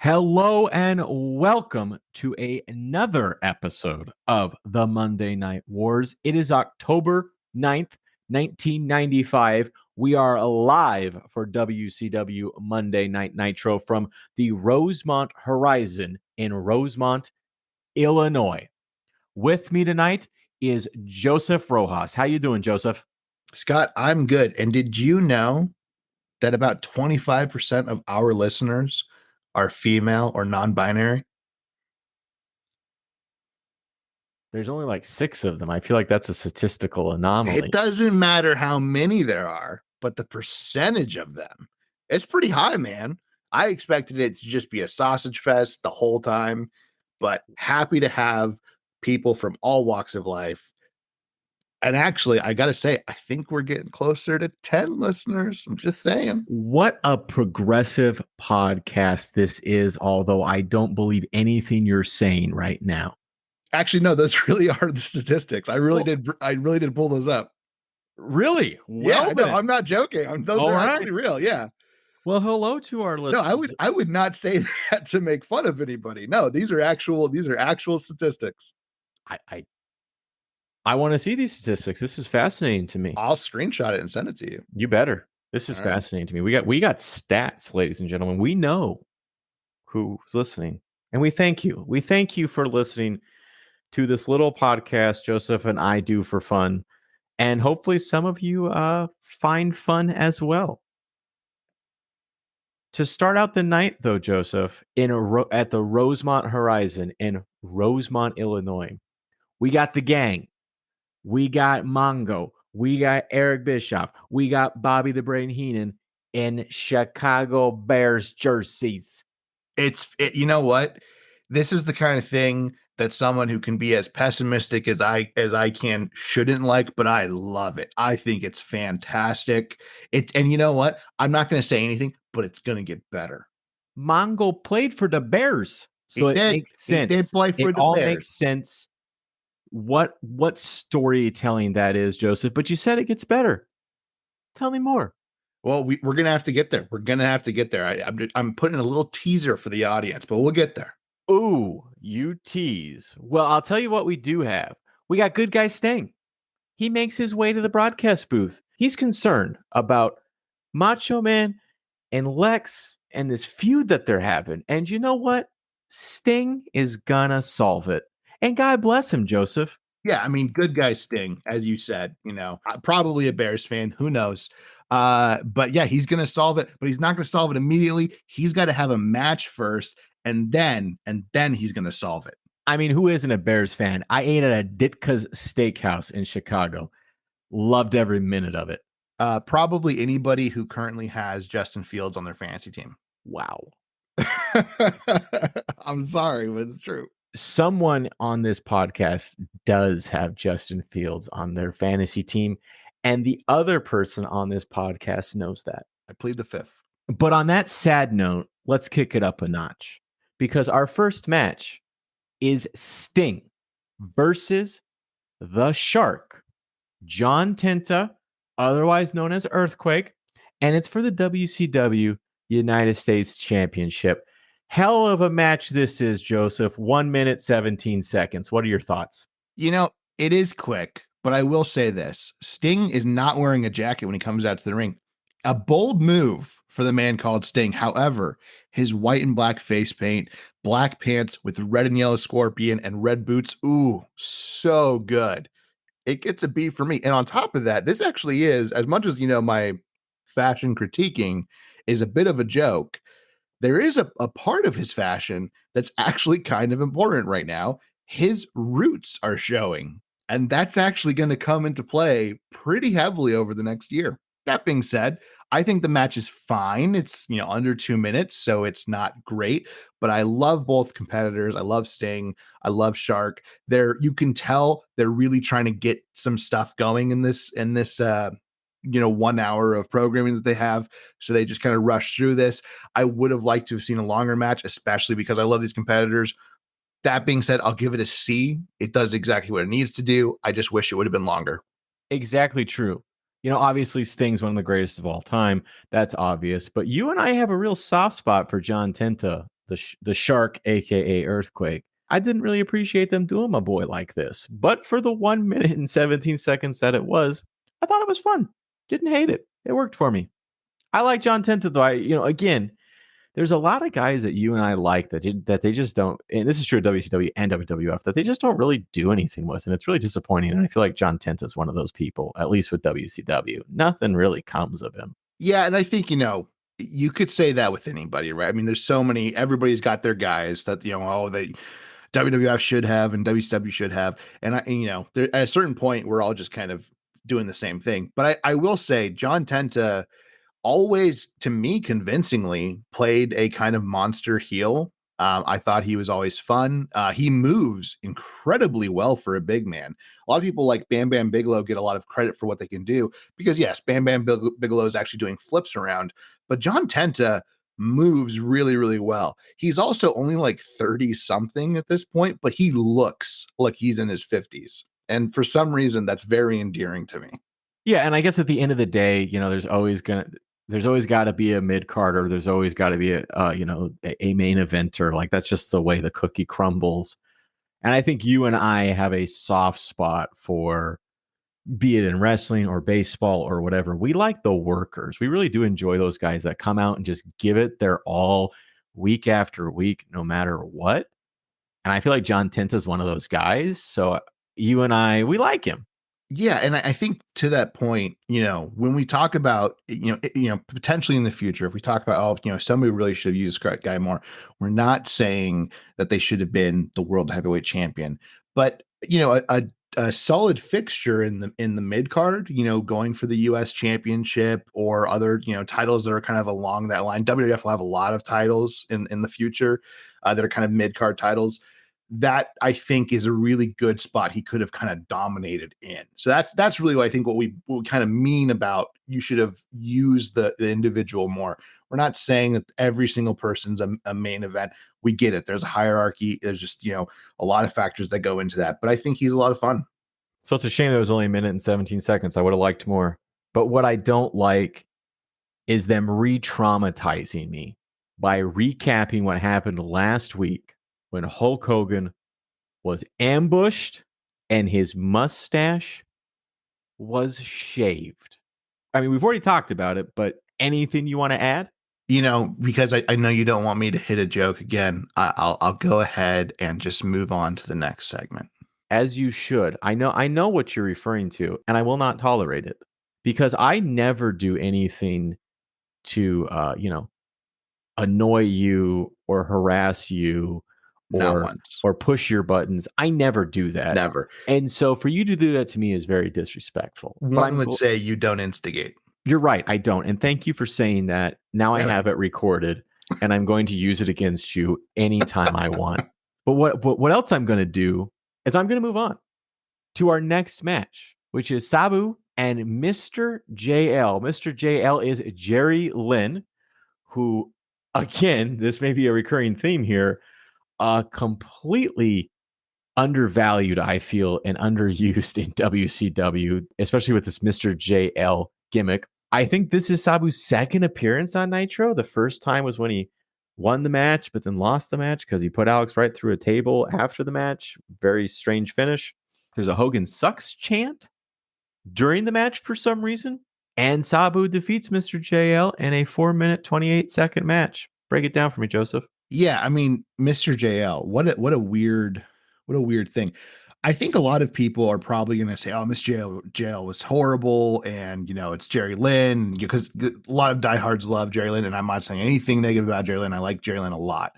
Hello and welcome to another episode of the Monday Night Wars. It is October 9th, 1995. We are live for WCW Monday Night Nitro from the Rosemont Horizon in Rosemont, Illinois. With me tonight is Joseph Rojas. How you doing, Joseph? Scott, I'm good. And did you know that about 25% of our listeners are female or non-binary? There's only like 6 of them. I feel like that's a statistical anomaly. It doesn't matter how many there are, but the percentage of them, it's pretty high, man. I expected it to just be a sausage fest the whole time, but happy to have people from all walks of life. And actually, I got to say, I think we're getting closer to 10 listeners. I'm just saying. What a progressive podcast this is, although I don't believe anything you're saying right now. Actually, no, those really are the statistics. I really did pull those up. Really? Well, no, I'm not joking. Those are actually real. Yeah. Well, hello to our listeners. No, I would not say that to make fun of anybody. No, these are actual statistics. I want to see these statistics. This is fascinating to me. I'll screenshot it and send it to you. You better. This is fascinating to me. We got stats, ladies and gentlemen. We know who's listening, and we thank you. We thank you for listening to this little podcast Joseph and I do for fun, and hopefully some of you find fun as well. To start out the night, though, Joseph, at the Rosemont Horizon in Rosemont, Illinois, we got the gang. We got Mongo. We got Eric Bischoff. We got Bobby the Brain Heenan in Chicago Bears jerseys. You know what? This is the kind of thing that someone who can be as pessimistic as I can shouldn't like, but I love it. I think it's fantastic. And you know what? I'm not going to say anything, but it's going to get better. Mongo played for the Bears, so it makes sense. He did play for the Bears. All makes sense. What storytelling that is, Joseph? But you said it gets better. Tell me more. Well, we're gonna have to get there. We're gonna have to get there. I'm putting a little teaser for the audience, but we'll get there. Ooh, you tease. Well, I'll tell you what we do have. We got Good Guy Sting. He makes his way to the broadcast booth. He's concerned about Macho Man and Lex and this feud that they're having. And you know what? Sting is gonna solve it. And God bless him, Joseph. Yeah, I mean, Good Guy Sting, as you said, probably a Bears fan. Who knows? But yeah, he's going to solve it, but he's not going to solve it immediately. He's got to have a match first, and then he's going to solve it. I mean, who isn't a Bears fan? I ate at a Ditka's Steakhouse in Chicago. Loved every minute of it. Probably anybody who currently has Justin Fields on their fantasy team. Wow. I'm sorry, but it's true. Someone on this podcast does have Justin Fields on their fantasy team, and the other person on this podcast knows that. I plead the fifth. But on that sad note, let's kick it up a notch, because our first match is Sting versus the Shark, John Tenta, otherwise known as Earthquake, and it's for the WCW United States Championship. Hell of a match this is, Joseph. 1 minute, 17 seconds. What are your thoughts? It is quick, but I will say this. Sting is not wearing a jacket when he comes out to the ring. A bold move for the man called Sting. However, his white and black face paint, black pants with red and yellow scorpion, and red boots. Ooh, so good. It gets a B for me. And on top of that, this actually is, as much as, my fashion critiquing is a bit of a joke, there is a part of his fashion that's actually kind of important right now. His roots are showing, and that's actually going to come into play pretty heavily over the next year. That being said, I think the match is fine. It's, under 2 minutes, so it's not great, but I love both competitors. I love Sting. I love Shark. You can tell they're really trying to get some stuff going in this 1 hour of programming that they have. So they just kind of rush through this. I would have liked to have seen a longer match, especially because I love these competitors. That being said, I'll give it a C. It does exactly what it needs to do. I just wish it would have been longer. Exactly true. Obviously Sting's one of the greatest of all time. That's obvious. But you and I have a real soft spot for John Tenta, the Shark, aka Earthquake. I didn't really appreciate them doing my boy like this, but for the 1 minute and 17 seconds that it was, I thought it was fun. Didn't hate it. It worked for me. I like John Tenta though. Again, there's a lot of guys that you and I like that they just don't, and this is true of WCW and WWF, that they just don't really do anything with, and it's really disappointing. And I feel like John Tenta is one of those people, at least with WCW. Nothing really comes of him. Yeah, and I think, you could say that with anybody, right? I mean, there's so many, everybody's got their guys that, they WWF should have and WCW should have. And there, at a certain point, we're all just kind of doing the same thing. But I will say John Tenta always, to me, convincingly played a kind of monster heel. I thought he was always fun. He moves incredibly well for a big man. A lot of people like Bam Bam Bigelow get a lot of credit for what they can do because, yes, Bam Bam Bigelow is actually doing flips around, but John Tenta moves really, really well. He's also only like 30 something at this point, but he looks like he's in his 50s. And for some reason, that's very endearing to me. Yeah, and I guess at the end of the day, there's always got to be a mid carder. There's always got to be a main eventer. Like that's just the way the cookie crumbles. And I think you and I have a soft spot for, be it in wrestling or baseball or whatever. We like the workers. We really do enjoy those guys that come out and just give it their all week after week, no matter what. And I feel like John Tenta is one of those guys. So you and I, we like him. Yeah, and I think to that point, when we talk about, potentially in the future, if we talk about, somebody really should have used this guy more, we're not saying that they should have been the world heavyweight champion, but a solid fixture in the mid card, going for the U.S. championship or other, titles that are kind of along that line. WWF will have a lot of titles in the future that are kind of mid card titles. That I think is a really good spot he could have kind of dominated in. So that's really what I think what we kind of mean about you should have used the individual more. We're not saying that every single person's a main event. We get it. There's a hierarchy. There's just, a lot of factors that go into that. But I think he's a lot of fun. So it's a shame it was only a minute and 17 seconds. I would have liked more. But what I don't like is them re-traumatizing me by recapping what happened last week when Hulk Hogan was ambushed and his mustache was shaved. I mean, we've already talked about it, but anything you want to add? Because I know you don't want me to hit a joke again, I'll go ahead and just move on to the next segment. As you should. I know what you're referring to, and I will not tolerate it because I never do anything to, annoy you or harass you or push your buttons. I never do that. Never. And so for you to do that to me is very disrespectful. One would say you don't instigate. You're right. I don't. And thank you for saying that. Now I have it recorded and I'm going to use it against you anytime I want. But what else I'm going to do is I'm going to move on to our next match, which is Sabu and Mr. JL. Mr. JL is Jerry Lynn, who, again, this may be a recurring theme here, completely undervalued, I feel, and underused in WCW, especially with this Mr. JL gimmick. I think this is Sabu's second appearance on Nitro. The first time was when he won the match, but then lost the match because he put Alex right through a table after the match. Very strange finish. There's a Hogan sucks chant during the match for some reason. And Sabu defeats Mr. JL in a 4-minute, 28-second match. Break it down for me, Joseph. Yeah, I mean, Mr. JL, what a weird thing. I think a lot of people are probably going to say, "Oh, Mr. JL was horrible," and it's Jerry Lynn, because a lot of diehards love Jerry Lynn, and I'm not saying anything negative about Jerry Lynn. I like Jerry Lynn a lot.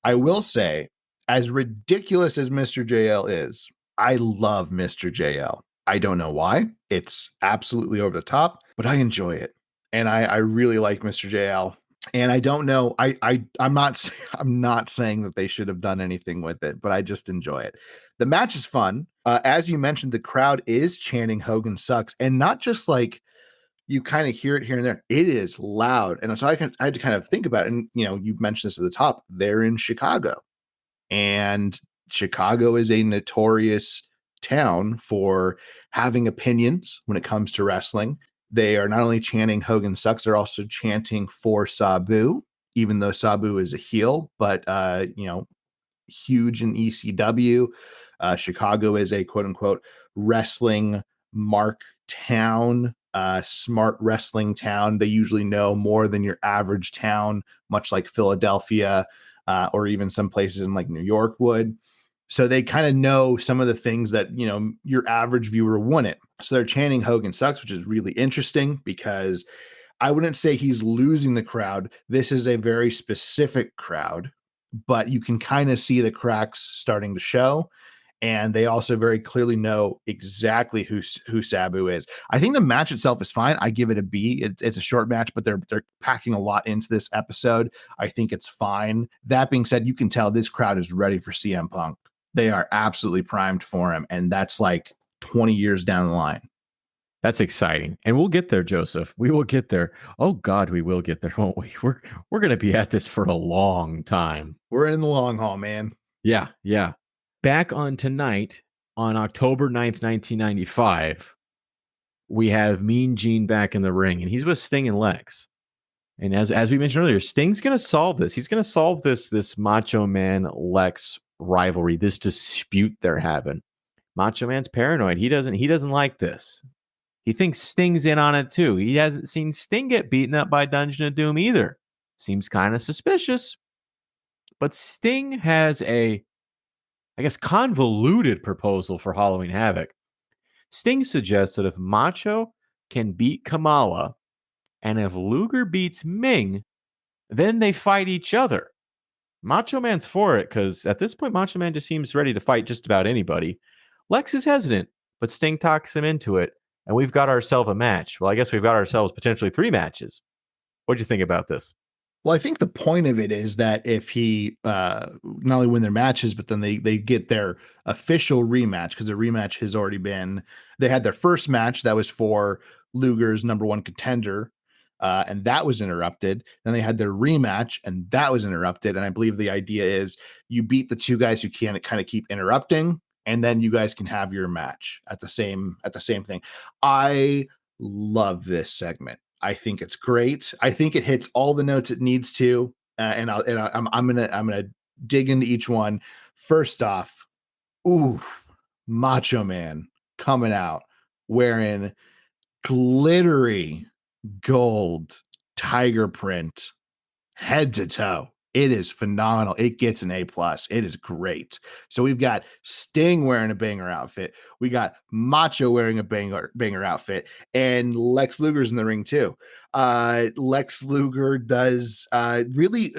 I will say, as ridiculous as Mr. JL is, I love Mr. JL. I don't know why. It's absolutely over the top, but I enjoy it, and I really like Mr. JL. And I don't know. I'm not saying that they should have done anything with it, but I just enjoy it. The match is fun. As you mentioned, the crowd is chanting "Hogan sucks," and not just like you kind of hear it here and there. It is loud, and so I had to kind of think about it. And you mentioned this at the top. They're in Chicago, and Chicago is a notorious town for having opinions when it comes to wrestling. They are not only chanting "Hogan sucks," they're also chanting for Sabu, even though Sabu is a heel, but huge in ECW. Chicago is a quote unquote wrestling mark town, smart wrestling town. They usually know more than your average town, much like Philadelphia or even some places in like New York would. So they kind of know some of the things that, your average viewer wouldn't. So they're chanting Hogan sucks, which is really interesting because I wouldn't say he's losing the crowd. This is a very specific crowd, but you can kind of see the cracks starting to show. And they also very clearly know exactly who Sabu is. I think the match itself is fine. I give it a B. It's a short match, but they're packing a lot into this episode. I think it's fine. That being said, you can tell this crowd is ready for CM Punk. They are absolutely primed for him, and that's like 20 years down the line. That's exciting. And we'll get there, Joseph. We will get there. Oh God, we will get there, won't we? We're going to be at this for a long time. We're in the long haul, man. Yeah, yeah. Back on tonight, on October 9th, 1995, we have Mean Gene back in the ring, and he's with Sting and Lex. And as we mentioned earlier, Sting's going to solve this. He's going to solve this Macho Man Lex rivalry, this dispute they're having. Macho Man's paranoid. He doesn't like this. He thinks Sting's in on it too. He hasn't seen Sting get beaten up by Dungeon of Doom either. Seems kind of suspicious. But Sting has a, I guess, convoluted proposal for Halloween Havoc. Sting suggests that if Macho can beat Kamala, and if Luger beats Ming, then they fight each other. Macho Man's for it, because at this point, Macho Man just seems ready to fight just about anybody. Lex is hesitant, but Sting talks him into it, and we've got ourselves a match. Well, I guess we've got ourselves potentially 3 matches. What'd you think about this? Well, I think the point of it is that if he not only win their matches, but then they get their official rematch, because the rematch has already been, they had their first match that was for Luger's number 1 contender, and that was interrupted. Then they had their rematch, and that was interrupted. And I believe the idea is you beat the 2 guys who can't kind of keep interrupting, and then you guys can have your match at the same thing. I love this segment. I think it's great. I think it hits all the notes it needs to, I'm gonna dig into each one. First off, Macho Man coming out wearing glittery gold tiger print head to toe. It is phenomenal. It gets an A+. It is great. So we've got Sting wearing a banger outfit. We got Macho wearing a banger outfit, and Lex Luger's in the ring too. Lex Luger does really,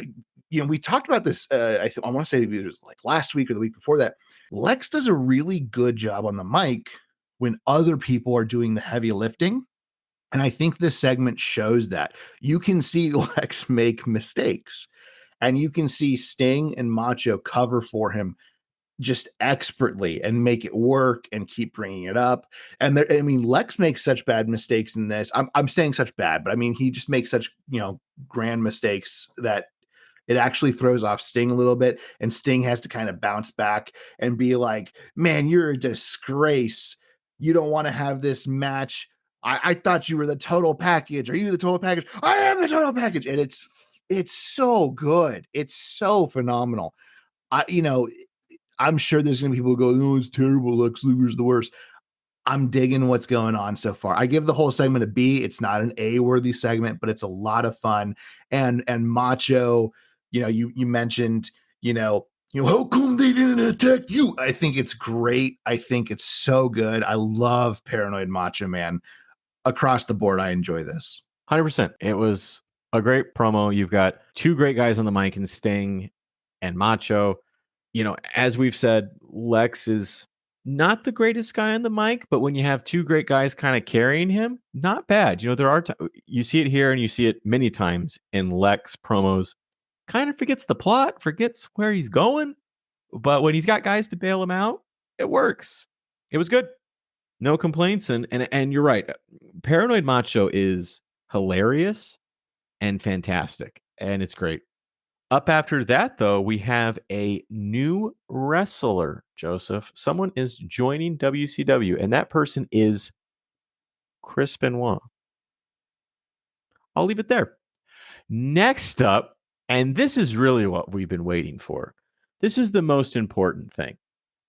we talked about this. I want to say it was like last week or the week before that. Lex does a really good job on the mic when other people are doing the heavy lifting. And I think this segment shows that. You can see Lex make mistakes. And you can see Sting and Macho cover for him just expertly and make it work and keep bringing it up. And Lex makes such bad mistakes in this. I'm saying such bad, but I mean, he just makes such, grand mistakes that it actually throws off Sting a little bit. And Sting has to kind of bounce back and be like, man, you're a disgrace. You don't want to have this match. I thought you were the total package. Are you the total package? I am the total package. And it's so good. It's so phenomenal. I'm sure there's going to be people who go, no, it's terrible. Lex Luger's the worst. I'm digging what's going on so far. I give the whole segment a B. It's not an A-worthy segment, but it's a lot of fun. And Macho, you mentioned, how come they didn't attack you? I think it's great. I think it's so good. I love Paranoid Macho Man. Across the board, I enjoy this. 100%. It was a great promo. You've got 2 great guys on the mic in Sting and Macho. As we've said, Lex is not the greatest guy on the mic, but when you have 2 great guys kind of carrying him, not bad. There are you see it here and you see it many times in Lex promos. Kind of forgets the plot, forgets where he's going, but when he's got guys to bail him out, it works. It was good. No complaints. And you're right. Paranoid Macho is hilarious and fantastic, and it's great. Up after that, though, we have a new wrestler, Joseph. Someone is joining WCW, and that person is Chris Benoit. I'll leave it there. Next up, And this is really what we've been waiting for. This is the most important thing.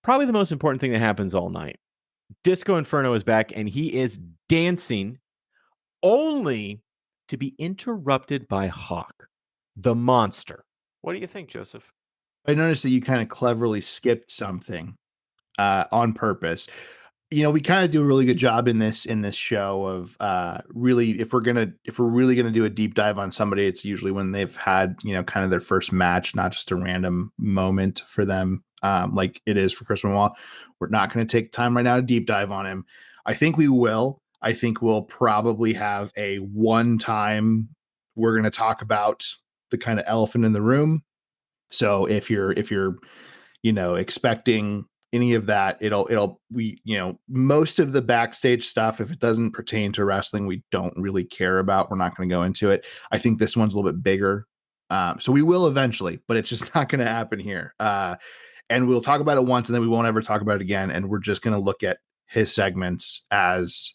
Probably the most important thing that happens all night. Disco Inferno is back and he is dancing only to be interrupted by Hawk, the monster. What do you think, Joseph? I noticed that you kind of cleverly skipped something on purpose. You know, we kind of do a really good job in this show of really, if we're really gonna do a deep dive on somebody, it's usually when they've had, you know, kind of their first match, not just a random moment for them, like it is for Chris Benoit. We're not going to take time right now to deep dive on him. I think we will. I think we'll probably have a one time we're going to talk about the kind of elephant in the room. So if you're you know, expecting any of that, we, you know, most of the backstage stuff, if it doesn't pertain to wrestling, we don't really care about. We're not going to go into it. I think this one's a little bit bigger. So we will eventually, but it's just not going to happen here. And we'll talk about it once and then we won't ever talk about it again. And we're just going to look at his segments as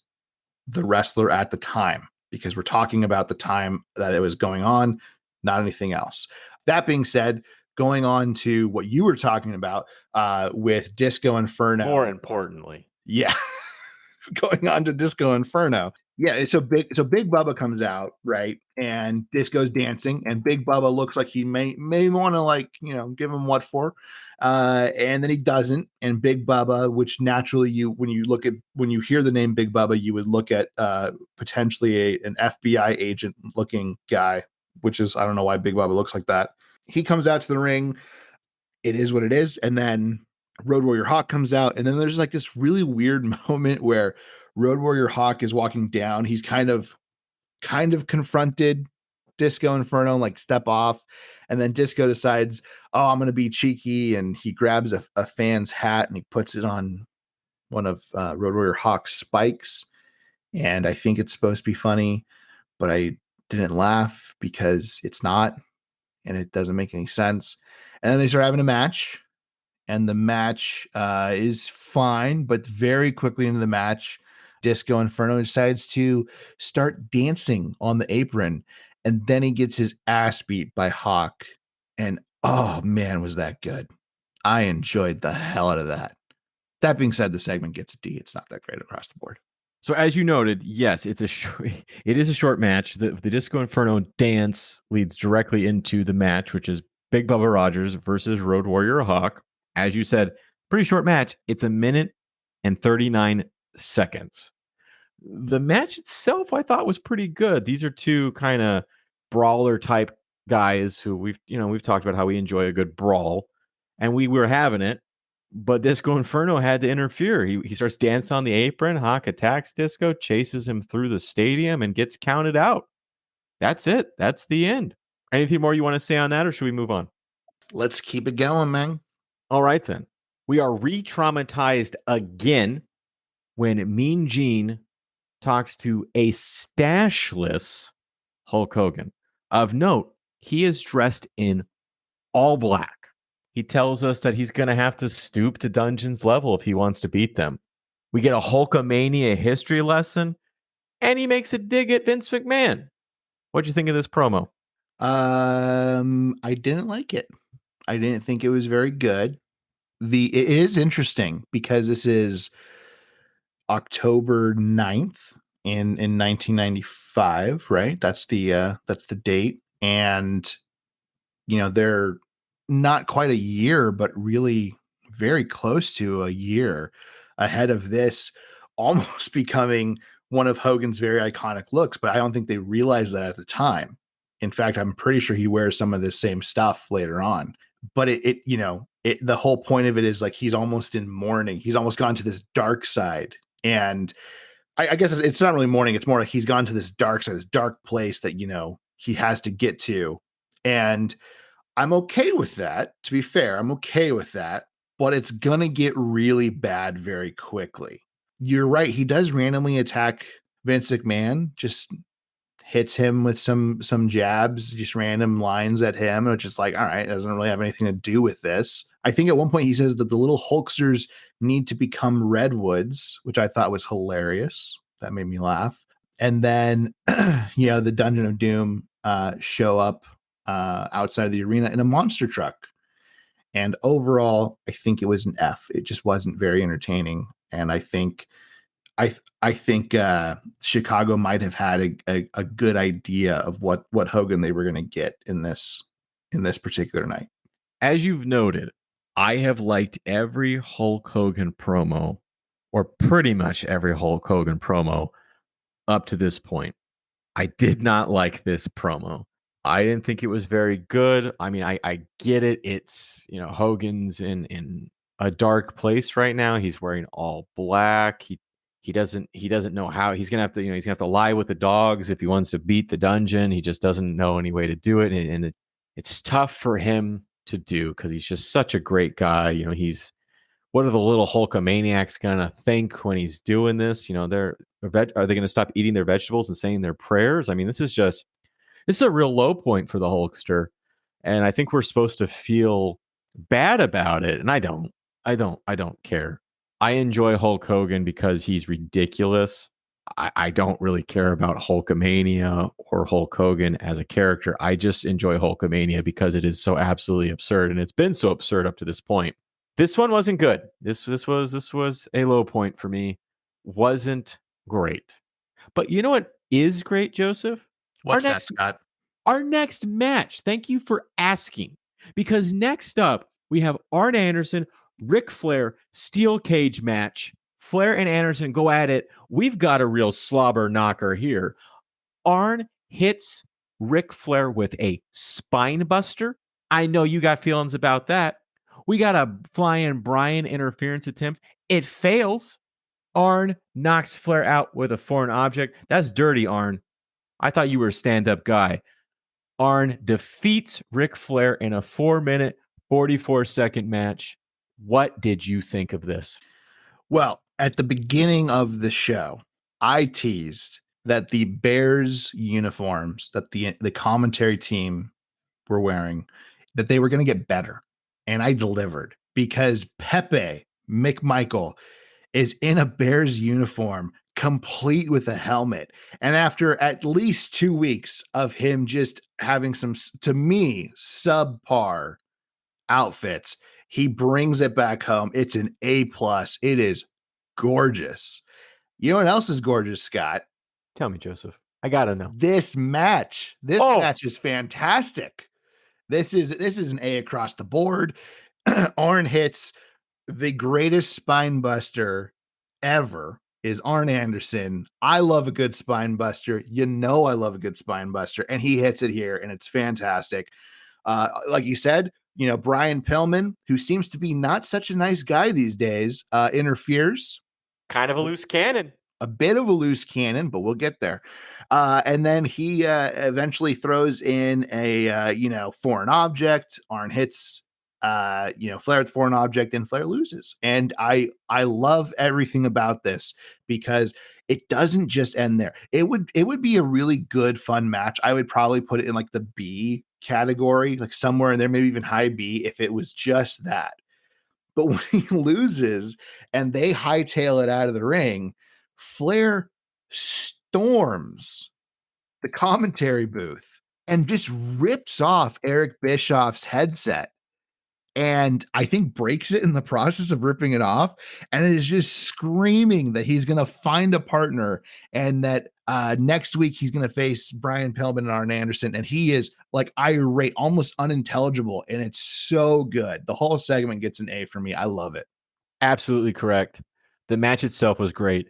the wrestler at the time, because we're talking about the time that it was going on, not anything else. That being said, going on to what you were talking about with Disco Inferno. More importantly. Yeah. Going on to Disco Inferno. Yeah, so Big Bubba comes out, right? And Disco's dancing, and Big Bubba looks like he may want to, like, you know, give him what for. And then he doesn't. And Big Bubba, which naturally when you hear the name Big Bubba, you would look at potentially an FBI agent looking guy, which is, I don't know why Big Bubba looks like that. He comes out to the ring. It is what it is. And then Road Warrior Hawk comes out. And then there's like this really weird moment where Road Warrior Hawk is walking down. He's kind of confronted Disco Inferno, like, step off. And then Disco decides, oh, I'm going to be cheeky. And he grabs a fan's hat and he puts it on one of Road Warrior Hawk's spikes. And I think it's supposed to be funny, but I didn't laugh because it's not. And it doesn't make any sense. And then they start having a match. And the match is fine, but very quickly into the match, Disco Inferno decides to start dancing on the apron. And then he gets his ass beat by Hawk. And oh man, was that good. I enjoyed the hell out of that. That being said, the segment gets a D. It's not that great across the board. So as you noted, yes, it is a short match. The Disco Inferno dance leads directly into the match, which is Big Bubba Rogers versus Road Warrior Hawk. As you said, pretty short match. It's 1 minute and 39 seconds. The match itself, I thought, was pretty good. These are two kind of brawler type guys who we've talked about how we enjoy a good brawl, and we were having it. But Disco Inferno had to interfere. He starts dancing on the apron. Hawk attacks Disco, chases him through the stadium, and gets counted out. That's it. That's the end. Anything more you want to say on that, or should we move on? Let's keep it going, man. All right, then. We are re-traumatized again when Mean Gene talks to a stashless Hulk Hogan. Of note, he is dressed in all black. He tells us that he's going to have to stoop to Dungeon's level if he wants to beat them. We get a Hulkamania history lesson, and he makes a dig at Vince McMahon. What'd you think of this promo? I didn't like it. I didn't think it was very good. It is interesting because this is October 9th in 1995, right? That's the date. And, you know, they're not quite a year, but really very close to a year ahead of this almost becoming one of Hogan's very iconic looks. But I don't think they realized that at the time. In fact, I'm pretty sure he wears some of this same stuff later on. But the whole point of it is like he's almost in mourning. He's almost gone to this dark side. And I guess it's not really mourning. It's more like he's gone to this dark side, this dark place that, you know, he has to get to. And I'm okay with that. To be fair, I'm okay with that. But it's going to get really bad very quickly. You're right. He does randomly attack Vince McMahon, just hits him with some jabs, just random lines at him, which is like, all right, it doesn't really have anything to do with this. I think at one point he says that the little Hulksters need to become redwoods, which I thought was hilarious. That made me laugh. And then, the Dungeon of Doom show up outside of the arena in a monster truck. And overall, I think it was an F. It just wasn't very entertaining. And I think Chicago might have had a good idea of what Hogan they were going to get in this particular night. As you've noted, I have liked every Hulk Hogan promo, or pretty much every Hulk Hogan promo up to this point. I did not like this promo. I didn't think it was very good. I mean, I get it. It's, Hogan's in a dark place right now. He's wearing all black. He doesn't know how he's gonna have to, he's gonna have to lie with the dogs if he wants to beat the dungeon. He just doesn't know any way to do it. And it's tough for him to do because he's just such a great guy. What are the little Hulkamaniacs gonna think when he's doing this? Are they gonna stop eating their vegetables and saying their prayers? I mean, this is a real low point for the Hulkster. And I think we're supposed to feel bad about it. And I don't care. I enjoy Hulk Hogan because he's ridiculous. I don't really care about Hulkamania or Hulk Hogan as a character. I just enjoy Hulkamania because it is so absolutely absurd. And it's been so absurd up to this point. This one wasn't good. This was a low point for me. Wasn't great. But you know what is great, Joseph? What's that, Scott? Our next match. Thank you for asking. Because next up, we have Arn Anderson, Ric Flair, steel cage match. Flair and Anderson go at it. We've got a real slobber knocker here. Arn hits Ric Flair with a spine buster. I know you got feelings about that. We got a flying Brian interference attempt. It fails. Arn knocks Flair out with a foreign object. That's dirty, Arn. I thought you were a stand-up guy. Arn defeats Ric Flair in a 4-minute, 44-second match. What did you think of this? Well, at the beginning of the show, I teased that the Bears uniforms that the commentary team were wearing, that they were going to get better. And I delivered because Pepe McMichael is in a Bears uniform, complete with a helmet. And after at least 2 weeks of him just having some, to me, subpar outfits, he brings it back home. It's an A+. It is gorgeous. You know what else is gorgeous, Scott? Tell me, Joseph. I got to know. This match. This match is fantastic. This is an A across the board. Arn hits the greatest spine buster ever is Arn Anderson. I love a good spine buster. I love a good spine buster, and he hits it here, and it's fantastic. Like you said, Brian Pillman, who seems to be not such a nice guy these days, interferes. Kind of a loose cannon. A bit of a loose cannon, but we'll get there. And then he eventually throws in a foreign object. Arn hits Flair with foreign object, and Flair loses. And I love everything about this because it doesn't just end there. It would be a really good, fun match. I would probably put it in like the B category, like somewhere in there, maybe even high B, if it was just that. But when he loses and they hightail it out of the ring, Flair storms the commentary booth and just rips off Eric Bischoff's headset, and I think breaks it in the process of ripping it off, and it is just screaming that he's going to find a partner and that next week he's going to face Brian Pillman and Arn Anderson, and he is like irate, almost unintelligible, and it's so good. The whole segment gets an A for me. I love it. Absolutely correct. The match itself was great.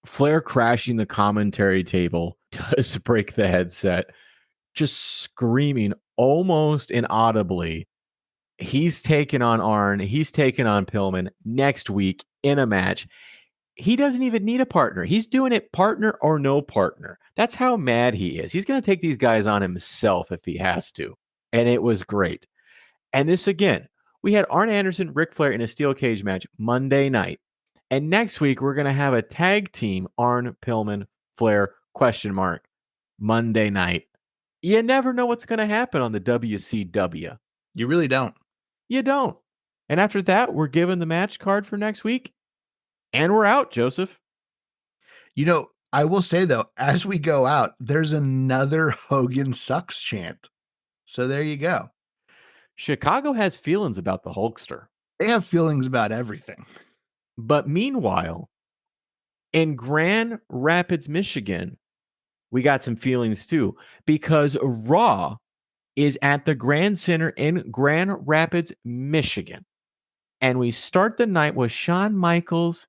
Flair crashing the commentary table does break the headset, just screaming almost inaudibly. He's taken on Arn. He's taken on Pillman next week in a match. He doesn't even need a partner. He's doing it partner or no partner. That's how mad he is. He's going to take these guys on himself if he has to. And it was great. And this again, we had Arn Anderson, Ric Flair in a steel cage match Monday night. And next week, we're going to have a tag team, Arn, Pillman, Flair, ? Monday night. You never know what's going to happen on the WCW. You really don't. You don't. And after that, we're given the match card for next week. And we're out, Joseph. I will say, though, as we go out, there's another Hogan sucks chant. So there you go. Chicago has feelings about the Hulkster. They have feelings about everything. But meanwhile, in Grand Rapids, Michigan, we got some feelings too, because Raw is at the Grand Center in Grand Rapids, Michigan. And we start the night with Shawn Michaels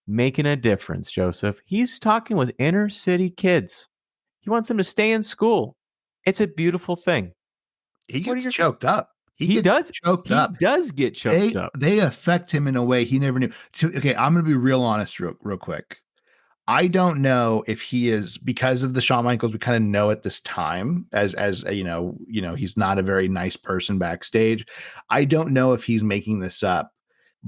making a difference, Joseph. He's talking with inner city kids. He wants them to stay in school. It's a beautiful thing. He What are gets your choked up. He does choked he up. does get choked up. They affect him in a way he never knew. Okay, I'm going to be real honest real quick. I don't know if he is, because of the Shawn Michaels we kind of know at this time as he's not a very nice person backstage. I don't know if he's making this up,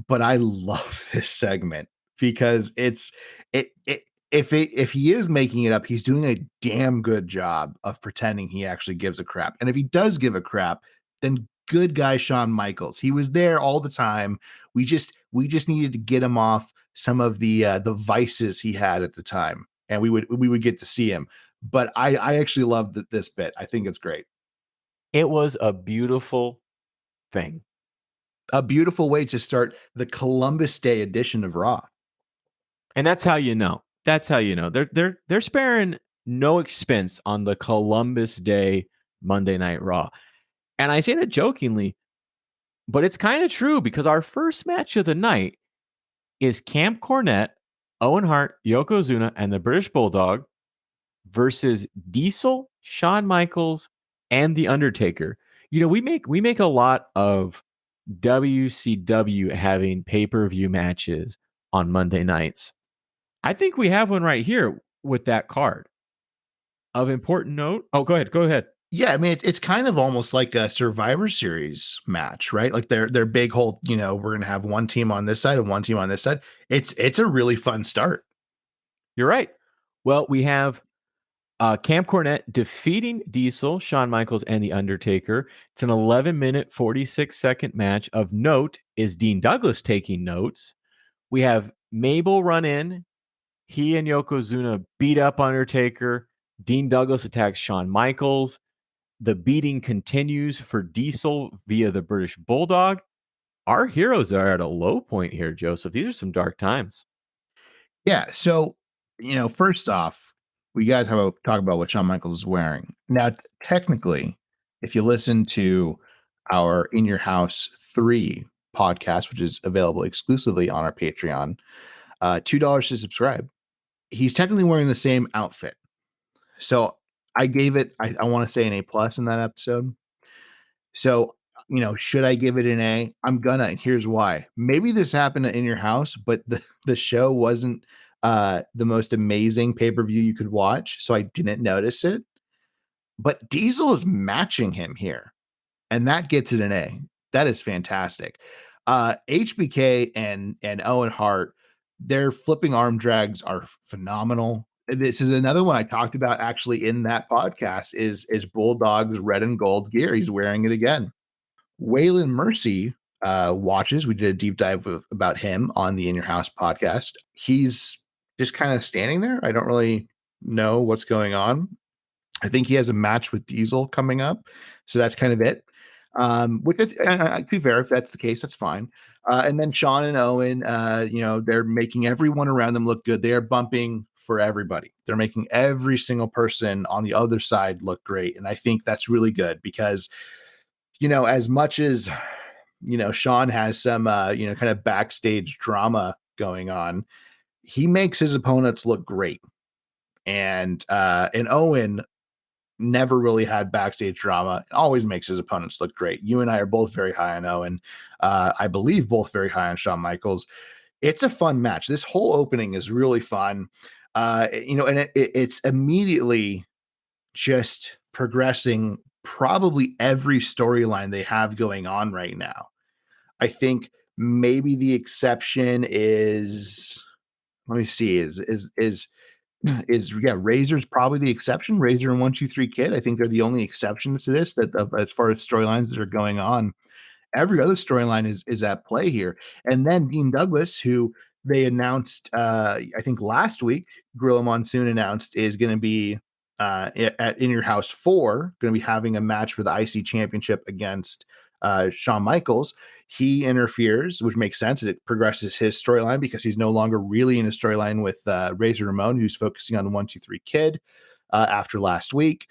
but I love this segment because if he is making it up, he's doing a damn good job of pretending he actually gives a crap. And if he does give a crap, then good guy Shawn Michaels. He was there all the time. We just needed to get him off some of the vices he had at the time, and we would get to see him. But I actually loved this bit. I think it's great. It was a beautiful thing. A beautiful way to start the Columbus Day edition of Raw. And that's how you know. That's how you know. They're sparing no expense on the Columbus Day Monday Night Raw. And I say that jokingly, but it's kind of true because our first match of the night is Camp Cornette, Owen Hart, Yokozuna, and the British Bulldog versus Diesel, Shawn Michaels, and The Undertaker. You know, we make a lot of WCW having pay-per-view matches on Monday nights. I think we have one right here with that card. Of important note. Oh, go ahead. Yeah, I mean it's kind of almost like a Survivor Series match, right? Like their big whole, we're gonna have one team on this side and one team on this side. It's a really fun start. You're right. Well, we have Camp Cornette defeating Diesel, Shawn Michaels, and The Undertaker. It's an 11-minute, 46-second match. Of note is Dean Douglas taking notes. We have Mabel run in. He and Yokozuna beat up Undertaker. Dean Douglas attacks Shawn Michaels. The beating continues for Diesel via the British Bulldog. Our heroes are at a low point here, Joseph. These are some dark times. Yeah. So, first off, we guys have a talk about what Shawn Michaels is wearing. Now, technically, if you listen to our In Your House 3 podcast, which is available exclusively on our Patreon, $2 to subscribe, he's technically wearing the same outfit. So I gave it, I want to say an A+ in that episode. So, should I give it an A? I'm gonna, and here's why. Maybe this happened in your house, but the show wasn't the most amazing pay-per-view you could watch, so I didn't notice it. But Diesel is matching him here, and that gets it an A. That is fantastic. HBK and Owen Hart, their flipping arm drags are phenomenal. This is another one I talked about actually in that podcast is Bulldog's red and gold gear. He's wearing it again. Waylon Mercy watches. We did a deep dive about him on the In Your House podcast. He's just kind of standing there. I don't really know what's going on. I think he has a match with Diesel coming up. So that's kind of it. Which to be fair, if that's the case, that's fine. And then Shawn and Owen, they're making everyone around them look good. They are bumping for everybody. They're making every single person on the other side look great. And I think that's really good because, as much as, Shawn has some, kind of backstage drama going on, he makes his opponents look great. And Owen never really had backstage drama. It always makes his opponents look great. You and I are both very high on Owen. I believe both very high on Shawn Michaels. It's a fun match. This whole opening is really fun. And it's immediately just progressing probably every storyline they have going on right now. I think maybe the exception is, let me see, is Razor's probably the exception. Razor and 1-2-3 Kid, I think they're the only exceptions to this that as far as storylines that are going on. Every other storyline is at play here. And then Dean Douglas, who they announced, I think last week, Gorilla Monsoon announced is going to be at In Your House 4, going to be having a match for the IC Championship against Shawn Michaels. He interferes, which makes sense. It progresses his storyline because he's no longer really in a storyline with Razor Ramon, who's focusing on the 1-2-3 Kid after last week.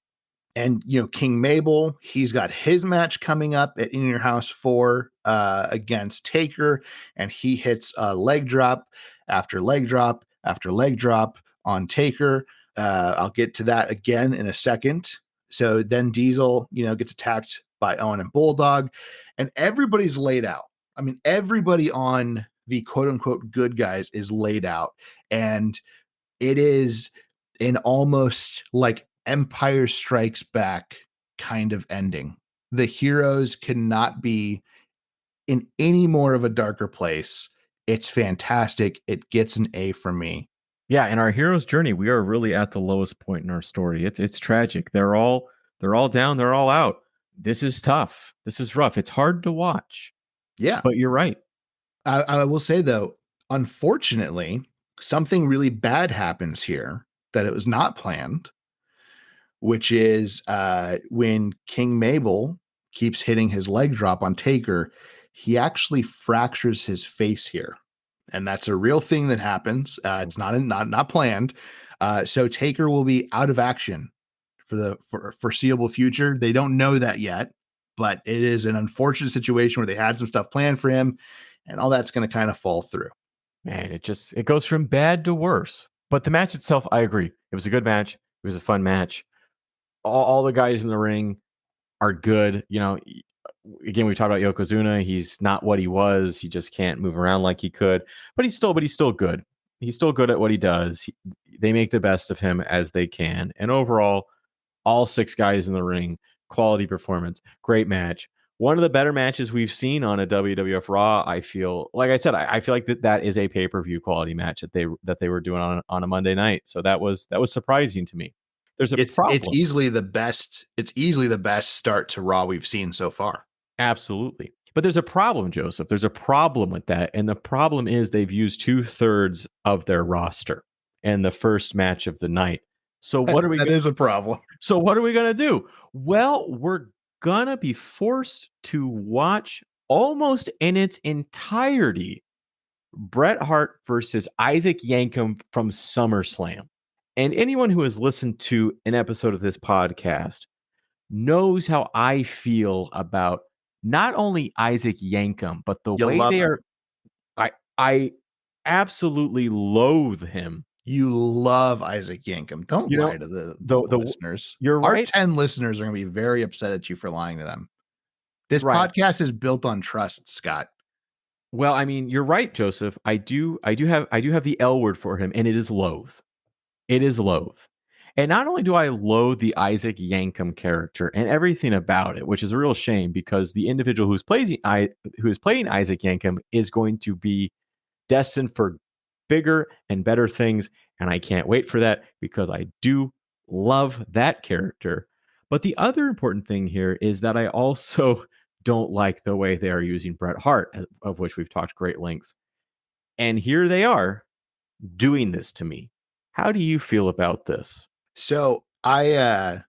And, King Mabel, he's got his match coming up at In Your House 4 against Taker, and he hits a leg drop after leg drop after leg drop on Taker. I'll get to that again in a second. So then Diesel, gets attacked by Owen and Bulldog, and everybody's laid out. I mean, everybody on the quote unquote good guys is laid out, and it is an almost like Empire Strikes Back kind of ending. The heroes cannot be in any more of a darker place. It's fantastic. It gets an A from me. Yeah, in our hero's journey, we are really at the lowest point in our story. It's tragic. They're all down, they're all out. This is tough. This is rough. It's hard to watch. Yeah. But you're right. I will say though, unfortunately, something really bad happens here that it was not planned, which is when King Mabel keeps hitting his leg drop on Taker, he fractures his face here. And that's a real thing that happens. It's not planned. So Taker will be out of action for the foreseeable future. They don't know that yet, but it is an unfortunate situation where they had some stuff planned for him, and all that's going to kind of fall through. Man, it goes from bad to worse. But the match itself, I agree. It was a good match. It was a fun match. All the guys in the ring are good. Again, we talked about Yokozuna. He's not what he was. He just can't move around like he could. But he's still good. He's still good at what he does. They make the best of him as they can. And overall, all 6 guys in the ring, quality performance, great match. One of the better matches we've seen on a WWF Raw. I feel like I said, I feel like that is a pay-per-view quality match that they were doing on a Monday night. So that was surprising to me. There's a problem. It's easily the best. It's easily the best start to Raw we've seen so far. Absolutely. But there's a problem, Joseph. There's a problem with that. And the problem is they've used 2/3 of their roster in the first match of the night. So what are we That is a problem. So what are we going to do? Well, we're going to be forced to watch almost in its entirety Bret Hart versus Isaac Yankem from SummerSlam. And anyone who has listened to an episode of this podcast knows how I feel about not only Isaac Yankem, but the way they are. I absolutely loathe him. You love Isaac Yankem. Don't lie to the listeners. You're right. Our 10 listeners are going to be very upset at you for lying to them. This podcast is built on trust, Scott. Well, I mean, you're right, Joseph. I do have the L word for him, and it is loathe. It is loathe. And not only do I loathe the Isaac Yankem character and everything about it, which is a real shame because the individual who is playing Isaac Yankem is going to be destined for bigger and better things, and I can't wait for that because I do love that character. But the other important thing here is that I also don't like the way they are using Bret Hart, of which we've talked great lengths. And here they are doing this to me. How do you feel about this? So I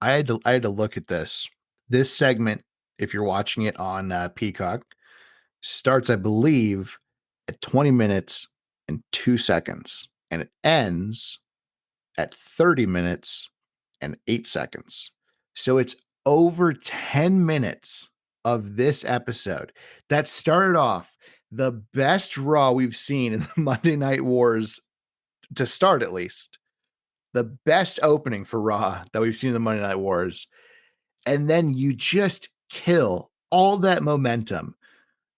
had to look at this. This segment, if you're watching it on Peacock, starts, I believe, at 20 minutes and 2 seconds, and it ends at 30 minutes and 8 seconds. So it's over 10 minutes of this episode that started off the best Raw we've seen in the Monday Night Wars, to start at least. The best opening for Raw that we've seen in the Monday Night Wars. And then you just kill all that momentum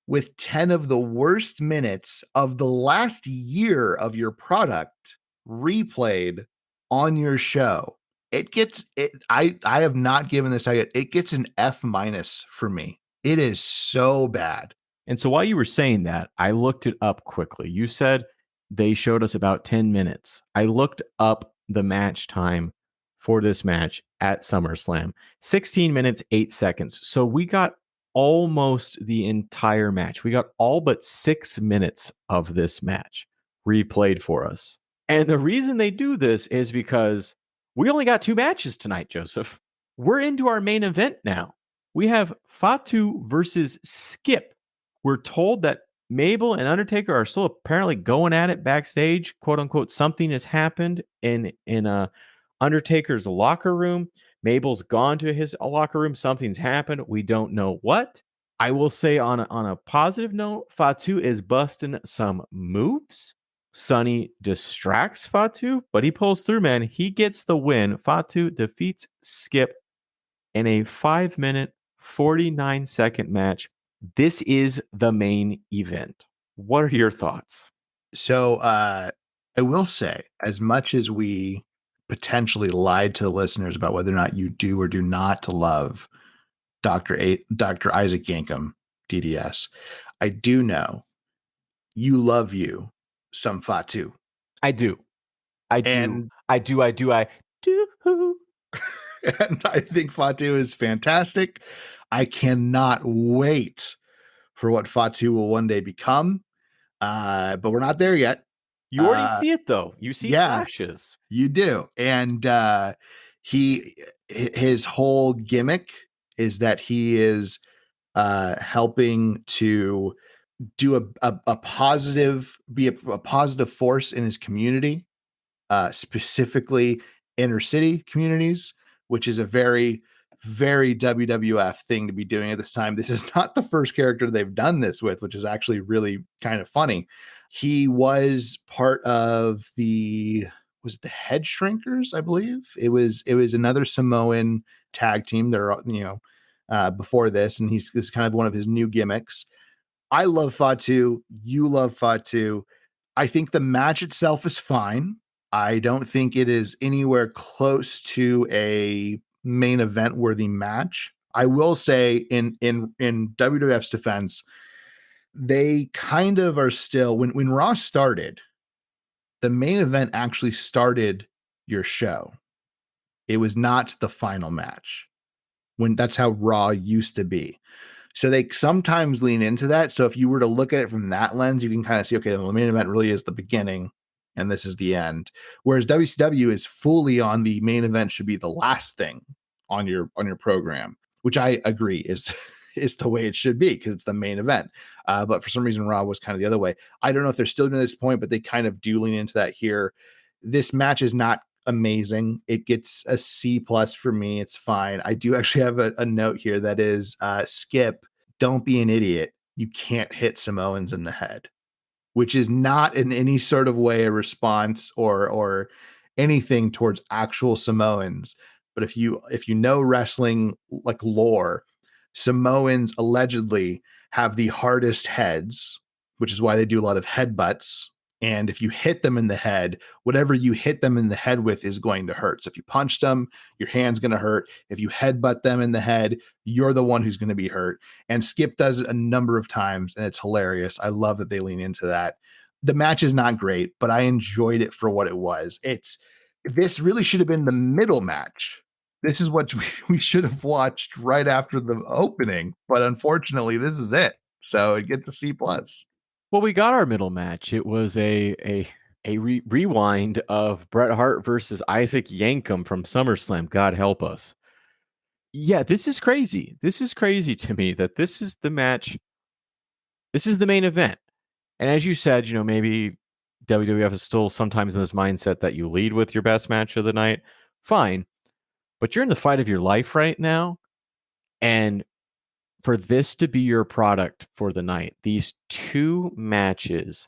with 10 of the worst minutes of the last year of your product replayed on your show. I have not given this out yet. It gets an F- for me. It is so bad. And so while you were saying that, I looked it up quickly. You said they showed us about 10 minutes. I looked up the match time for this match at SummerSlam. 16 minutes, 8 seconds. So we got almost the entire match. We got all but 6 minutes of this match replayed for us. And the reason they do this is because We only got 2 matches tonight, Joseph. We're into our main event now. We have Fatu versus Skip. We're told that Mabel and Undertaker are still apparently going at it backstage. "Quote unquote, something has happened in Undertaker's locker room. Mabel's gone to his locker room. Something's happened. We don't know what." I will say on a positive note, Fatu is busting some moves. Sonny distracts Fatu, but he pulls through, man. He gets the win. Fatu defeats Skip in a 5-minute, 49-second match. This is the main event. What are your thoughts? So I will say, as much as we potentially lied to the listeners about whether or not you do or do not love Dr. Isaac Yankem, DDS, I do know you love you some Fatu. I do. I do. And I do. I do. I do. And I think Fatu is fantastic. I cannot wait for what Fatu will one day become. But we're not there yet. You already see it though. You see flashes. You do. And his whole gimmick is that he is helping to do a positive, be a positive force in his community, specifically inner city communities, which is a very, very WWF thing to be doing at this time. This is not the first character they've done this with, which is actually really kind of funny. He was part of was it the Head Shrinkers? I believe it was another Samoan tag team. They're, before this, and this is kind of one of his new gimmicks. I love Fatu. You love Fatu. I think the match itself is fine. I don't think it is anywhere close to a main event worthy match. I will say in WWF's defense, they kind of are still, when Raw started, the main event actually started your show. It was not the final match. That's how Raw used to be. So they sometimes lean into that. So if you were to look at it from that lens, you can kind of see, okay, the main event really is the beginning and this is the end. Whereas WCW is fully on the main event should be the last thing on your program, which I agree is the way it should be because it's the main event. But for some reason, Raw was kind of the other way. I don't know if they're still doing this point, but they kind of do lean into that here. This match is not amazing. It gets a C+ for me. It's fine. I do actually have a note here that is Skip, don't be an idiot. You can't hit Samoans in the head, which is not in any sort of way a response or anything towards actual Samoans. But if you know wrestling like lore, Samoans allegedly have the hardest heads, which is why they do a lot of headbutts. And if you hit them in the head, whatever you hit them in the head with is going to hurt. So if you punch them, your hand's going to hurt. If you headbutt them in the head, you're the one who's going to be hurt. And Skip does it a number of times, and it's hilarious. I love that they lean into that. The match is not great, but I enjoyed it for what it was. This really should have been the middle match. This is what we should have watched right after the opening, but unfortunately, this is it. So it gets a C+. Well, we got our middle match. It was a rewind of Bret Hart versus Isaac Yankem from SummerSlam. God help us. Yeah, this is crazy. This is crazy to me that this is the match. This is the main event. And as you said, maybe WWF is still sometimes in this mindset that you lead with your best match of the night. Fine. But you're in the fight of your life right now. And for this to be your product for the night, these 2 matches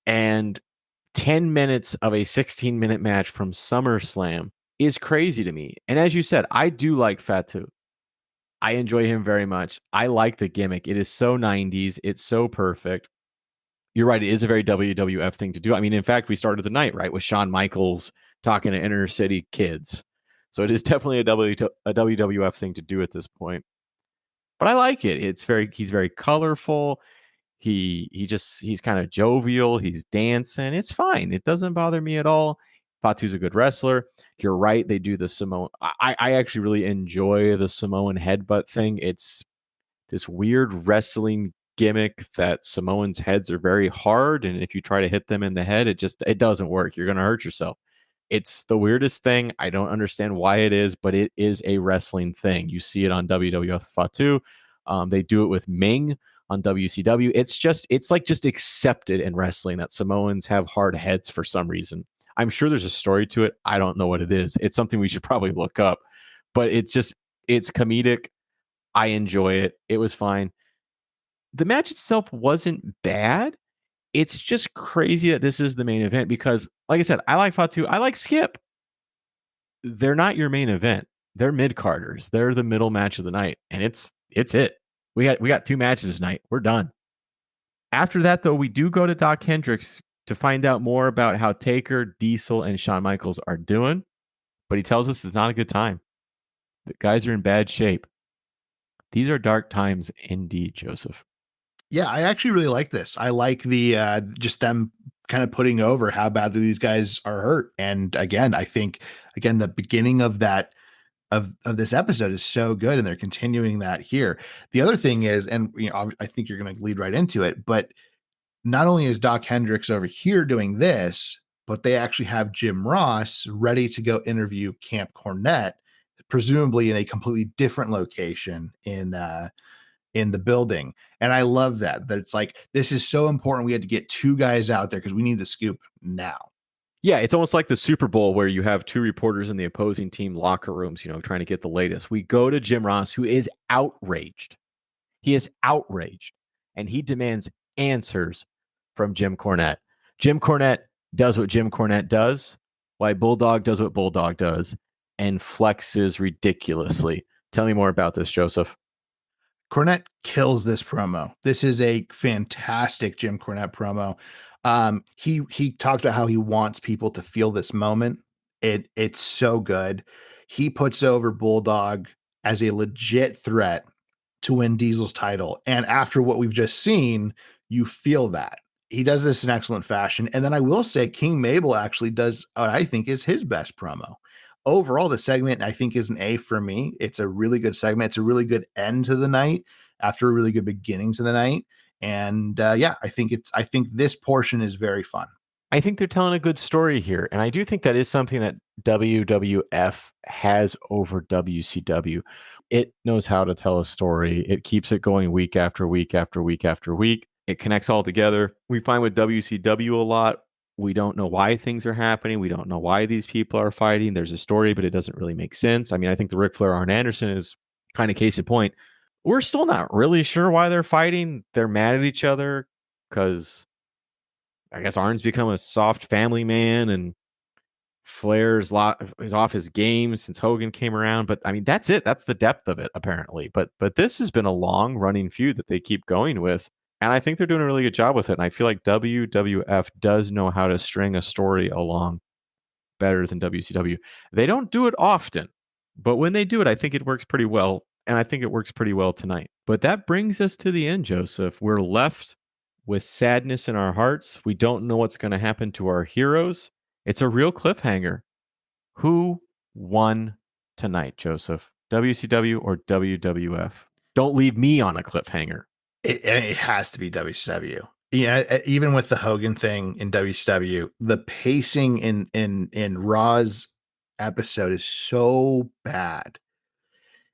and 10 minutes of a 16-minute match from SummerSlam is crazy to me. And as you said, I do like Fatu. I enjoy him very much. I like the gimmick. It is so 90s. It's so perfect. You're right. It is a very WWF thing to do. I mean, in fact, we started the night, right, with Shawn Michaels talking to inner city kids. So it is definitely a WWF thing to do at this point. But I like it. He's very colorful. He's kind of jovial. He's dancing. It's fine. It doesn't bother me at all. Fatu's a good wrestler. You're right. They do the Samoan. I actually really enjoy the Samoan headbutt thing. It's this weird wrestling gimmick that Samoans' heads are very hard. And if you try to hit them in the head, it doesn't work. You're going to hurt yourself. It's the weirdest thing. I don't understand why it is, but it is a wrestling thing. You see it on WWF too. They do it with Ming on WCW. It's like just accepted in wrestling that Samoans have hard heads for some reason. I'm sure there's a story to it. I don't know what it is. It's something we should probably look up, but it's comedic. I enjoy it. It was fine. The match itself wasn't bad. It's just crazy that this is the main event because, like I said, I like Fatu. I like Skip. They're not your main event. They're mid carders. They're the middle match of the night, and it's it. We got 2 matches tonight. We're done. After that, though, we do go to Doc Hendricks to find out more about how Taker, Diesel, and Shawn Michaels are doing. But he tells us it's not a good time. The guys are in bad shape. These are dark times indeed, Joseph. Yeah, I actually really like this. I like the just them kind of putting over how badly these guys are hurt. And again, I think the beginning of that of this episode is so good, and they're continuing that here. The other thing is, and I think you're going to lead right into it, but not only is Doc Hendricks over here doing this, but they actually have Jim Ross ready to go interview Camp Cornette, presumably in a completely different location in the building. And I love that it's like, this is so important. We had to get 2 guys out there because we need the scoop now. Yeah, it's almost like the Super Bowl where you have 2 reporters in the opposing team locker rooms, trying to get the latest. We go to Jim Ross, who is outraged. He is outraged, and he demands answers from Jim Cornette. Jim Cornette does what Jim Cornette does, why Bulldog does what Bulldog does, and flexes ridiculously. Tell me more about this, Joseph. Cornette kills this promo. This is a fantastic Jim Cornette promo. He talked about how he wants people to feel this moment. It's so good. He puts over Bulldog as a legit threat to win Diesel's title. And after what we've just seen, you feel that. He does this in excellent fashion. And then I will say King Mabel actually does what I think is his best promo. Overall, the segment I think is an A for me. It's a really good segment. It's a really good end to the night after a really good beginning to the night. And I think this portion is very fun. I think they're telling a good story here. And I do think that is something that WWF has over WCW. It knows how to tell a story. It keeps it going week after week after week after week. It connects all together. We find with WCW a lot, we don't know why things are happening. We don't know why these people are fighting. There's a story, but it doesn't really make sense. I mean, I think the Ric Flair Arn Anderson is kind of case in point. We're still not really sure why they're fighting. They're mad at each other because I guess Arn's become a soft family man and Flair's is off his game since Hogan came around. But I mean, that's it. That's the depth of it, apparently. But this has been a long running feud that they keep going with. And I think they're doing a really good job with it. And I feel like WWF does know how to string a story along better than WCW. They don't do it often, but when they do it, I think it works pretty well. And I think it works pretty well tonight. But that brings us to the end, Joseph. We're left with sadness in our hearts. We don't know what's going to happen to our heroes. It's a real cliffhanger. Who won tonight, Joseph? WCW or WWF? Don't leave me on a cliffhanger. It has to be WCW. Yeah, even with the Hogan thing in WCW, the pacing in Raw's episode is so bad.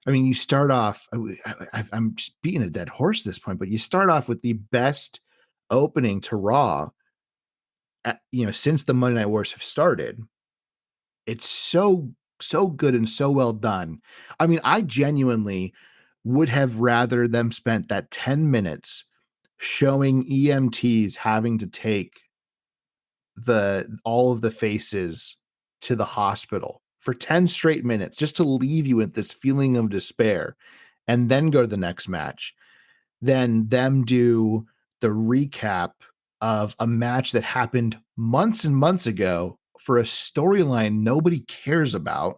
I mean, you start off. I'm just beating a dead horse at this point, but you start off with the best opening to Raw, since the Monday Night Wars have started. It's so good and so well done. I mean, I genuinely would have rather them spent that 10 minutes showing EMTs having to take all of the faces to the hospital for 10 straight minutes just to leave you with this feeling of despair and then go to the next match than them do the recap of a match that happened months and months ago for a storyline nobody cares about.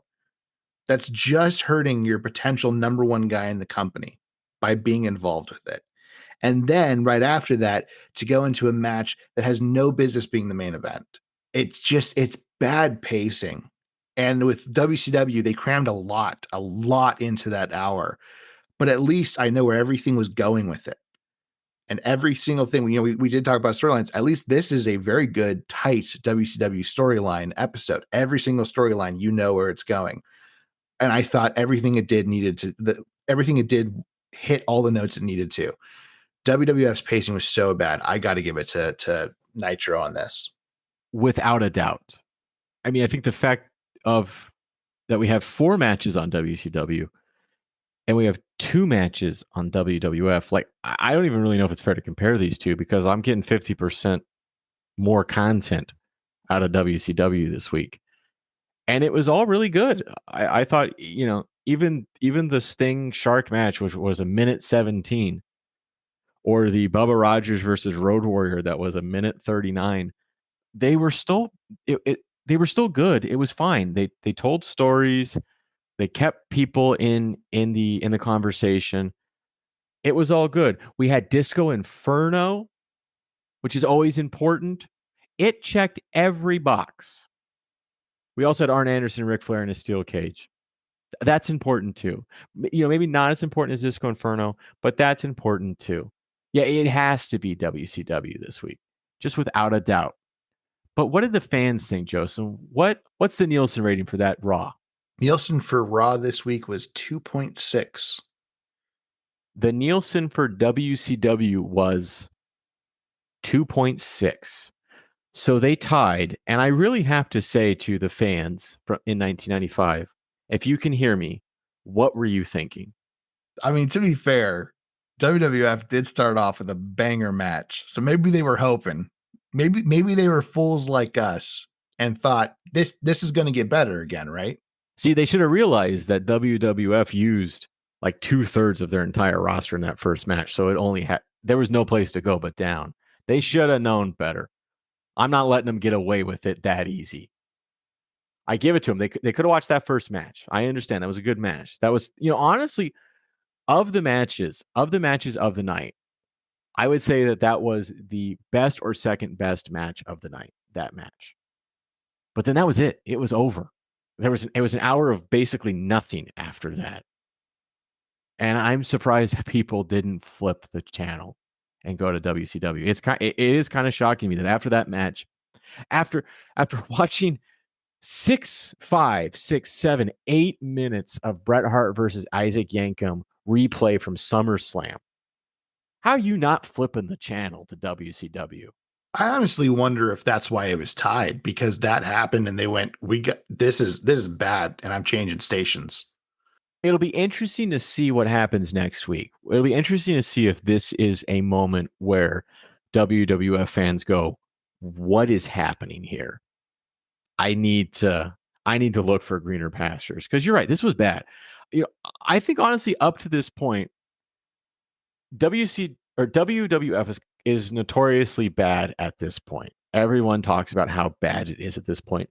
That's just hurting your potential number one guy in the company by being involved with it. And then right after that, to go into a match that has no business being the main event. It's bad pacing. And with WCW, they crammed a lot into that hour. But at least I know where everything was going with it. And every single thing, we did talk about storylines. At least this is a very good, tight WCW storyline episode. Every single storyline, you know where it's going. And I thought everything it did everything it did hit all the notes it needed to. WWF's pacing was so bad. I got to give it to Nitro on this. Without a doubt. I mean, I think the fact of that we have 4 matches on WCW and we have 2 matches on WWF. Like, I don't even really know if it's fair to compare these two because I'm getting 50% more content out of WCW this week. And it was all really good. I thought, even the Sting Shark match, which was a minute 17, or the Bubba Rogers versus Road Warrior that was a minute 39, they were still they were still good. It was fine. They told stories. They kept people in the conversation. It was all good. We had Disco Inferno, which is always important. It checked every box. We also had Arn Anderson, Ric Flair in a steel cage. That's important too. Maybe not as important as Disco Inferno, but that's important too. Yeah, it has to be WCW this week, just without a doubt. But what did the fans think, Joseph? What's the Nielsen rating for that Raw? Nielsen for Raw this week was 2.6. The Nielsen for WCW was 2.6. So they tied. And I really have to say to the fans in 1995, if you can hear me, what were you thinking? I mean, to be fair, WWF did start off with a banger match. So maybe they were hoping. Maybe they were fools like us and thought this is going to get better again, right? See, they should have realized that WWF used like 2/3 of their entire roster in that first match. So there was no place to go but down. They should have known better. I'm not letting them get away with it that easy. I give it to them. They could have watched that first match. I understand that was a good match. That was, honestly, of the matches of the night, I would say that was the best or second best match of the night, that match. But then that was it. It was over. It was an hour of basically nothing after that. And I'm surprised that people didn't flip the channel and go to WCW. It is kind of shocking to me that after that match, after watching 6, 5, 6, 7, 8 minutes of Bret Hart versus Isaac Yankem replay from SummerSlam, how are you not flipping the channel to WCW? I honestly wonder if that's why it was tied, because that happened and they went, this is bad, and I'm changing stations. It'll be interesting to see what happens next week. It'll be interesting to see if this is a moment where WWF fans go, what is happening here? I need to look for greener pastures, because you're right, this was bad. I think honestly, up to this point, WWF is notoriously bad at this point. Everyone talks about how bad it is at this point.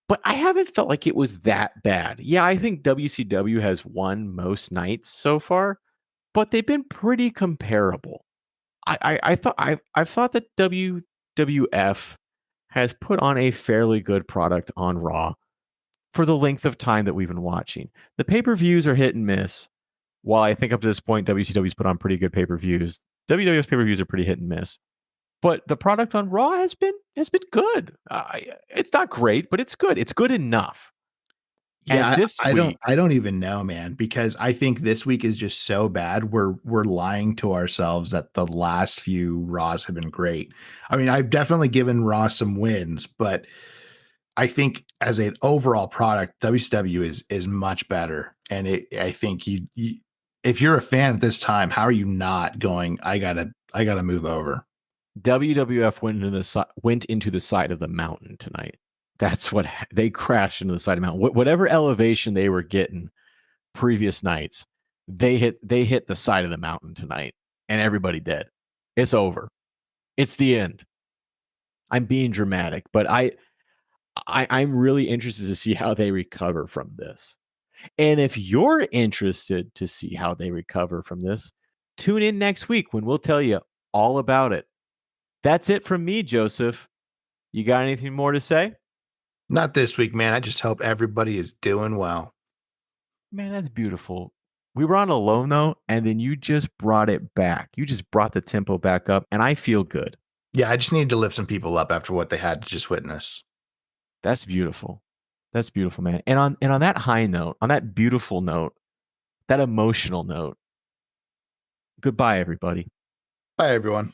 But I haven't felt like it was that bad. Yeah, I think WCW has won most nights so far, but they've been pretty comparable. I've thought that WWF has put on a fairly good product on Raw for the length of time that we've been watching. The pay-per-views are hit and miss. While I think up to this point, WCW's put on pretty good pay-per-views, WWF's pay-per-views are pretty hit and miss. But the product on Raw has been good. It's not great, but it's good. It's good enough. Yeah, I don't even know, man, because I think this week is just so bad. We're lying to ourselves that the last few Raws have been great. I mean, I've definitely given Raw some wins, but I think as an overall product, WCW is much better. And I think you if you're a fan at this time, how are you not going, I gotta move over? WWF went into the side of the mountain tonight. That's what they crashed into the side of the mountain. Whatever elevation they were getting previous nights, they hit the side of the mountain tonight, and everybody dead. It's over. It's the end. I'm being dramatic, but I'm really interested to see how they recover from this. And if you're interested to see how they recover from this, tune in next week when we'll tell you all about it. That's it from me, Joseph. You got anything more to say? Not this week, man. I just hope everybody is doing well. Man, that's beautiful. We were on a low note, and then you just brought it back. You just brought the tempo back up, and I feel good. Yeah, I just needed to lift some people up after what they had to just witness. That's beautiful. That's beautiful, man. And on that high note, on that beautiful note, that emotional note, goodbye, everybody. Bye, everyone.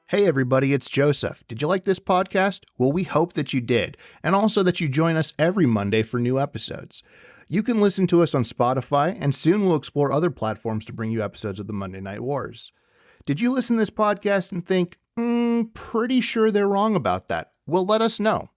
Hey everybody, it's Joseph. Did you like this podcast? Well, we hope that you did, and also that you join us every Monday for new episodes. You can listen to us on Spotify, and soon we'll explore other platforms to bring you episodes of the Monday Night Wars. Did you listen to this podcast and think, pretty sure they're wrong about that? Well, let us know.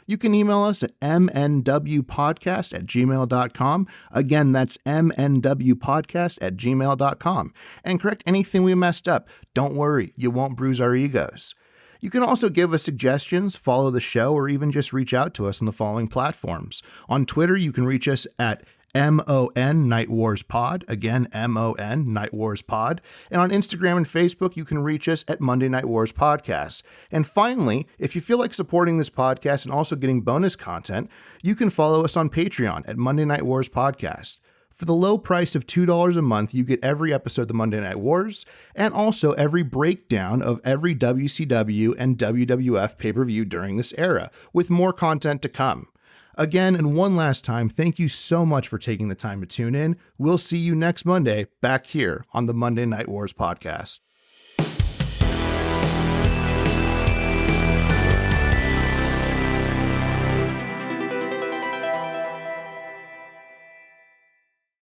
You can email us at mnwpodcast@gmail.com. Again, that's mnwpodcast@gmail.com. And correct anything we messed up. Don't worry, you won't bruise our egos. You can also give us suggestions, follow the show, or even just reach out to us on the following platforms. On Twitter, you can reach us at MON Night Wars Pod. Again, MON Night Wars Pod. And on Instagram and Facebook, you can reach us at Monday Night Wars Podcast. And finally, if you feel like supporting this podcast and also getting bonus content, you can follow us on Patreon at Monday Night Wars Podcast. For the low price of $2 a month, you get every episode of the Monday Night Wars and also every breakdown of every WCW and WWF pay-per-view during this era, with more content to come. Again, and one last time, thank you so much for taking the time to tune in. We'll see you next Monday back here on the Monday Night Wars Podcast.